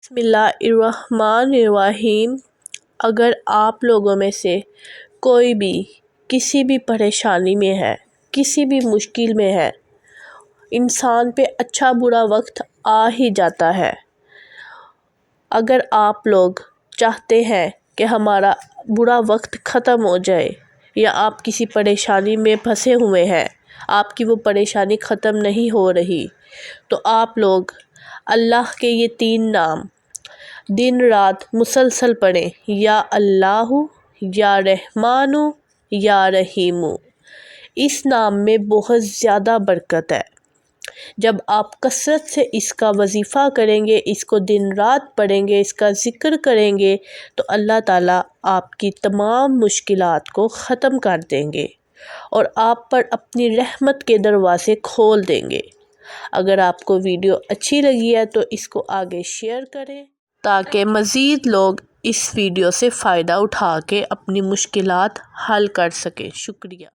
بسم اللہ الرحمن الرحیم۔ اگر آپ لوگوں میں سے کوئی بھی کسی بھی پریشانی میں ہے، کسی بھی مشکل میں ہے، انسان پہ اچھا برا وقت آ ہی جاتا ہے۔ اگر آپ لوگ چاہتے ہیں کہ ہمارا برا وقت ختم ہو جائے یا آپ کسی پریشانی میں پھنسے ہوئے ہیں، آپ کی وہ پریشانی ختم نہیں ہو رہی، تو آپ لوگ اللہ کے یہ 3 نام دن رات مسلسل پڑھیں، یا اللہ، یا رحمان، یا رحیم۔ اس نام میں بہت زیادہ برکت ہے۔ جب آپ کثرت سے اس کا وظیفہ کریں گے، اس کو دن رات پڑھیں گے، اس کا ذکر کریں گے، تو اللہ تعالیٰ آپ کی تمام مشکلات کو ختم کر دیں گے اور آپ پر اپنی رحمت کے دروازے کھول دیں گے۔ اگر آپ کو ویڈیو اچھی لگی ہے تو اس کو آگے شیئر کریں تاکہ مزید لوگ اس ویڈیو سے فائدہ اٹھا کے اپنی مشکلات حل کر سکیں۔ شکریہ۔